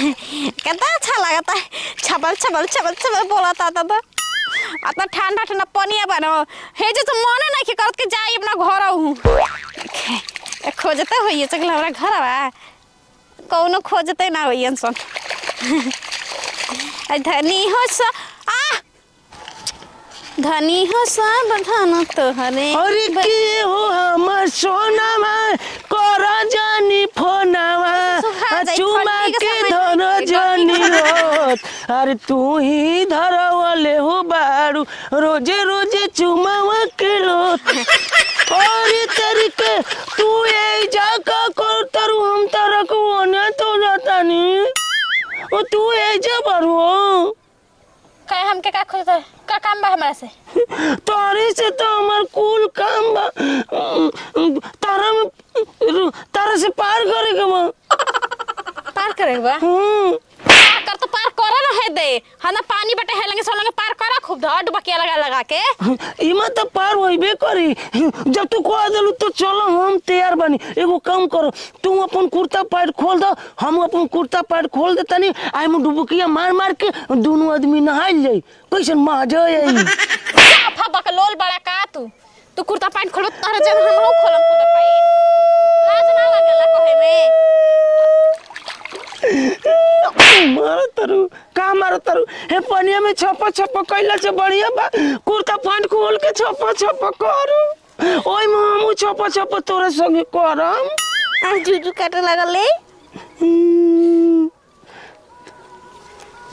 कितना अच्छा लगता है छबल छबल छबल छबल बोलता था तो आता ठंडा ठंडा पानी बनो हे जो तुम मने नहीं करत के जाई अपना घर आऊ खोजते होइए चल हमरा घर बा कौनो खोजते ना होइए सन धनी हो स आ धनी हो सब धन तोहरे अरे के हो हमर सोनावा कर जानी फोनावा चुमा के धन जानी रोत अरे तू ही धरवले हो बारू रोजे रोजे चुमावा के लोत अरे तेरी के तू ए जाका कर तरु हम तारा को ओने तो जाता नहीं ओ तू ए जा बारू काय हमके का खोजता का काम बा हमरा से तारे से तो हमार कुल काम बा तारा से पार करे के बा पार करे बा कर तो पार करे ना है दे हना पानी बटे है लगे सोलंगे पार करा खूब धड़ बकिया लगा के इमा तो पार होइबे करी जब तू कह देलू तो चलो हम तैयार बानी एगो काम करो तू अपन कुर्ता पैंट खोल दो हम अपन कुर्ता पैंट खोल देतानी आई में डुबकिया मार मार के दोनों आदमी नहाइल जाई कैसन मजा आई साफा बकलोल बड़ा का तू कुर्ता पैंट खोलो तारे जन हमहु खोलम कुर्ता पैंट लाज ना लागेला कहे में मारो तरु हे पनिया में छपा छपा कैला से बढ़िया बा कुर्ता पैंट खोल के छपा छपा करू ओई मामू छपा छपा तोरे संगे करम आ जुजू काटे लगले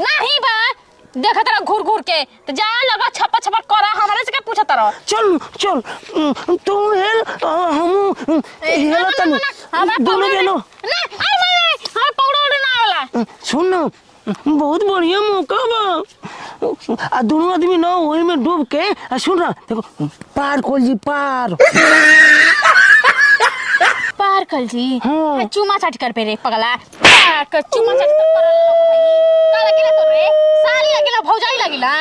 नहीं बा देखा तेरा घूर घूर के तो जा लगा छपा छपा करा हमारे से क्या पूछा तारा चल तू हेल हम हेला तनु दोनों जनो ना अरे हम पौड़ो ना वाला सुन बहुत बढ़िया मौका बा आ दोनों आदमी ना वही में डूब के सुन रहा देखो पार खोल जी पार कल जी हाँ। चुमा चाट कर पे रे पगला पार कर चुमा चाट कर भाई का लगिला तो रे साली लगिला भौजाई लगिला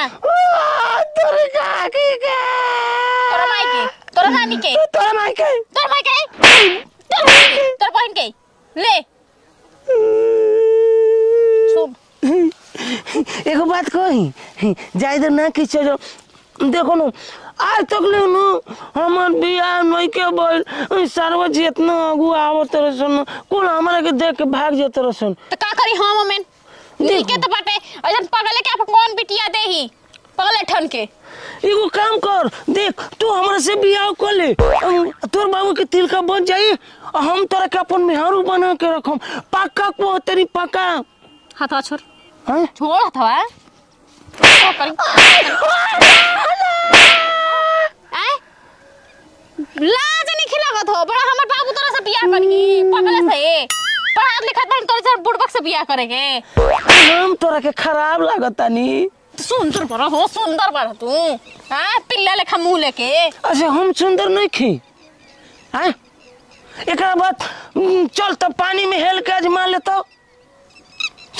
तोरे का के तोरा माई के तोरा नानी के तोरा माई के तोर बहन के ले सुन एगो बात कही जायदर ना कि चलो देखो ना आज तक ले नु हमर बियाह नहीं के बोल सरवा जी इतना अगु आवत रसन कोन हमरा के देख के भाग जेत रसन तो का करी हम में नी के तो बाटे अजन पगले के आप कौन बिटिया देही पगले ठन के एगो काम कर देख तू हमरा से बियाह कर ले तोर बाबू के तिल का बन जाई हम तोरा के अपन मेहरू बना के रखम पक्का को तेरी पक्का हाथ छोड़ हैं छोड़ हथवा का करी लाज नहीं खिलावत हो बड़ा हमर बाबू तोरा से बियाह करी पगले से पढ़ात लिखत बन तोरे से बुड़बक से बियाह करेगे हम तोरा के खराब लागता नी सुंदर बड़ा तू हां पिल्ला लेखा मुंह लेके अच्छा हम सुंदर नहीं खी हैं एकरा बाद चल तो पानी में हेल के आजमा ले तो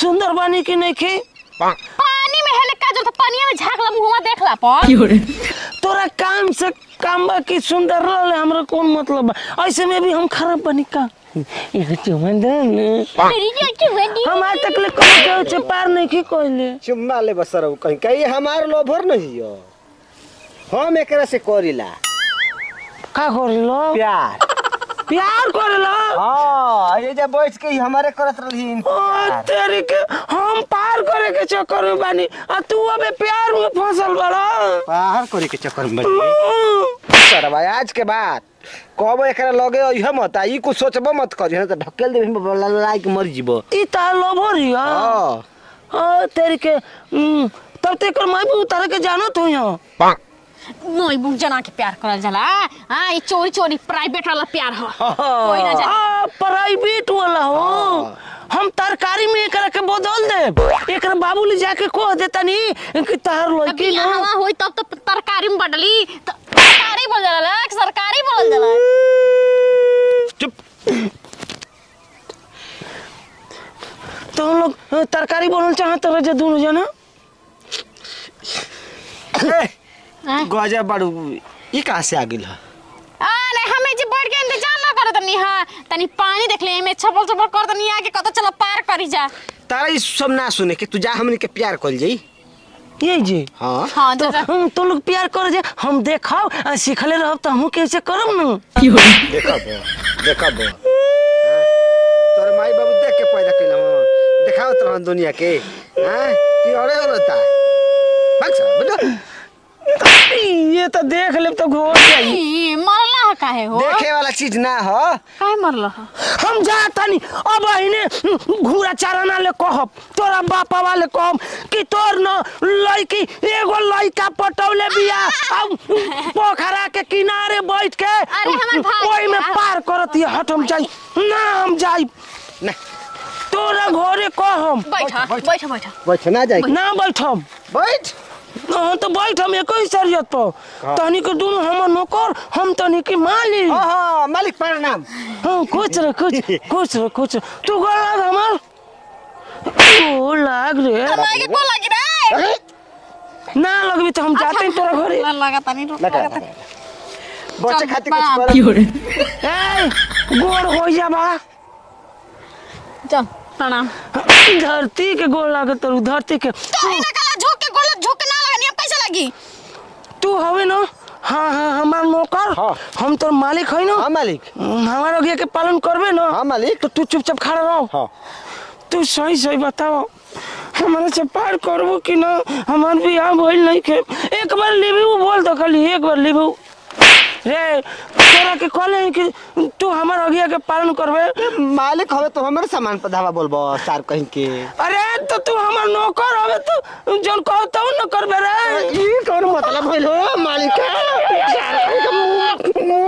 सुंदर बानी की नहीं खी पानी में हेल के जो तो पानी में झांकला मुंहवा देखला पर तोरा काम से काम बा की सुंदर रहले हमरा कौन मतलब बा ऐसे में भी हम खराब बनी का एगो चुमन दे हम आज तक ले कहीं के पार नहीं की कहले चुम्मा ले बसर कहीं कहीं हमार लोभर नहीं हो हम एकरा से करिला का करिलो प्यार करेला हां ये जे बैठ के हमारे करत रही ओ तेरी के हम पार करे के चक्कर में बानी आ तू अबे प्यार में फंसल बड़ा पार करे के चक्कर में सर भाई आज के बाद कहबो एकरा लगे इह मत ई कुछ सोचबो मत करी त ढकेल देबे लाइक मर जीबो ई ता लोभरिया हां तेरी के तब ते कर मैं भी उतार के जानो तू यहां मोई बुक जना के प्यार करल जाला हां ई चोरी प्राइवेट वाला प्यार हो कोई ना जाने प्राइवेट वाला हो हम तरकारी में एकरा के बदल दे एकरा बाबूली जाके कह देता नी कि तार लड़की ना हवा होई तब तो तरकारी में बदली तरकारी बोल जाला सरकारी बोल जाला चुप तो हम लोग तरकारी बोलना चाहते रहे दोनों जना गजब बाड़ू ई कहां से आ गेल ह अरे हमें जे बैठ के इंतजार ना करत नी हां तनी पानी देख ले में छपल कर तनी आके कत चलो पार करी जा तारा ई सब ना सुने के तू जा हमनी के प्यार कइल जाई ये जी हां हाँ तो तो लोग प्यार कर जे हम देखाओ सिखले रहब तो हम कैसे करब न देखब तोर माई बाबू देख के पैदा कइला देखाओ तो दुनिया के हां की अरे होता भाग सा बेटा ये तो देख ले तो घोर जाई मरला काहे हो देखे वाला चीज ना हो काहे मरला हम जातानी अब अहिने घूरा चाराना ले कहब तोरा बापा वाले कहब कि तोर न लड़की एगो लड़का पटौले बिया अब पोखरा के किनारे बैठ के हमर भाई ओई में पार करत ये हट हम जाई ना हम जाई ना तोरा घरे कहम बैठ ना जाए ना बैठम बैठ हाँ तो बैठ हम एक ही शरीयत पर तनी के दोनों हम नौकर हम तनी के मालिक हां मालिक प्रणाम हाँ कुछ तू गोल लाग हमार ओ लाग रे मागे को लगी रे ना लगबी तो हम जाते हैं तोरा घरे लगा तनी लगा बच्चे खातिर कुछ कर ए गोड़ हो जाबा चल प्रणाम धरती के गोड़ लागे तो धरती के तो ही ना कला झोक के गोल झोक के ना लगानी अब कैसे लगी तू हवे ना हाँ हमार नौकर हाँ। हम तोर मालिक है ना हां मालिक हमार आगे के पालन करबे ना हां मालिक तो तू चुपचाप खड़ा रहो हां तू सही बताओ हमारे से पार करबो कि ना हमार बियाह भइल नहीं के एक बार लेबू बोल तो खाली एक बार लेबू रे तोरा के कहले कि तू हमार आगे के पालन करबे मालिक हवे तो हमरे सामान पर धावा बोलबो सार कहीं के अरे तो तू हमार नौकर हवे तो जोन कहत तो न करबे रे ई कौन मतलब भइल हो मालिक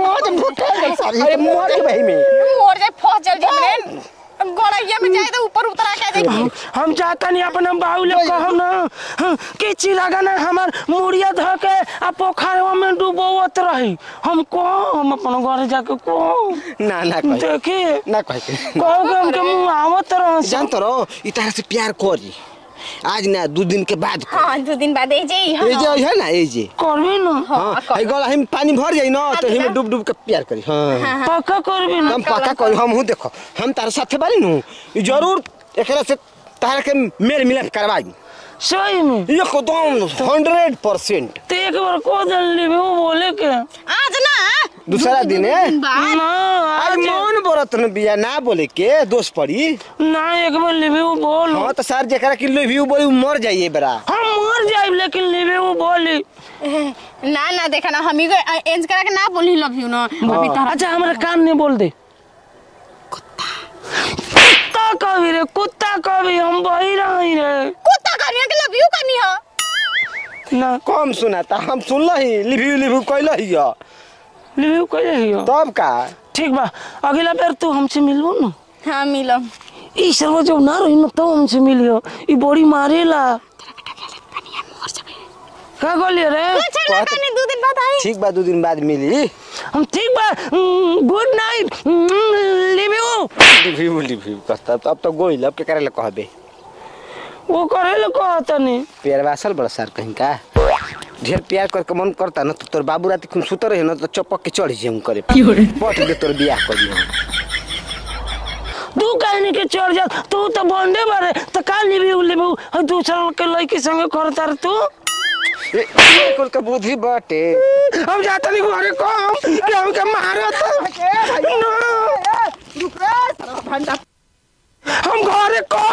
अरे मोर के भाई में मोर जाए फंस जल्दी हमने गोड़ैया में जाए तो ऊपर उतर के जाए हम चाहता नहीं अपना बाहुले कहम ना कि चिरागा ना हमार मुड़िया ध के आ पोखरवा में डूबोवत रही हम अपन घर जाके को ना ना कह देखी ना कह कहो के हमके मुंह आवत रह जान तो रो ई तरह से प्यार करी आज ना 2 दिन के बाद हां 2 दिन बाद ए जे है ना ए जे करबी ना हां गला हम पानी भर जाई ना तो हम डूब डूब के प्यार करी हां पक्का करबी ना हम पक्का करी हम हूं देखो हम तार साथे बारी नु जरूर एकरा से तार के मेल मिलाप करवाई सही में एकदम 100% ते एक बार को दल लेबे वो बोले के आज ना दूसरा दिन है ना आज आज मौन बरत न बिया ना बोले के दोष पड़ी ना एक बार लेबे वो बोल हां तो सर जेकरा के लेवी बोली मर जाइए बरा हम मर जाइब लेकिन लेबे वो बोली ना देखा ना हम ही एंज करा के ना बोली लव यू ना अभी तारा अच्छा हमारा कान नहीं बोल दे कुत्ता कभी रे कुत्ता कभी हम वही रही रे कुत्ता करनी है कि लव यू करनी है ना कम सुना था हम सुन लही लिव्यू कहल ही लिव्यू कहे हियो तब का ठीक बा अगला बार तू हमसे मिलबो ना हां मिलम ई सर्व जब ना रही ना तो हमसे मिलियो ई बड़ी मारेला का बोलिए रे चल कनी 2 दिन बाद आई ठीक बा 2 दिन बाद मिली हम ठीक बा गुड नाइट लिव्यू कहता अब तो गोइल अब के करे कहबे वो करे ले कहता नहीं प्यार वासल बड़ा सर कहीं का ढेर प्यार करके मन करता ना तो तोर बाबू रात खून सुतर रहे ना तो चपक के चढ़ जेम करे पट दे तोर बियाह कर दियो तू कहने के चढ़ जा तू तो बंदे बारे तो काल लेबू दूसरा के लड़की संगे करता रे तू ए कुल का बुद्धि बाटे हम जाता नहीं घरे कम कि हमके मारत रुक रे भंडा हम घरे कम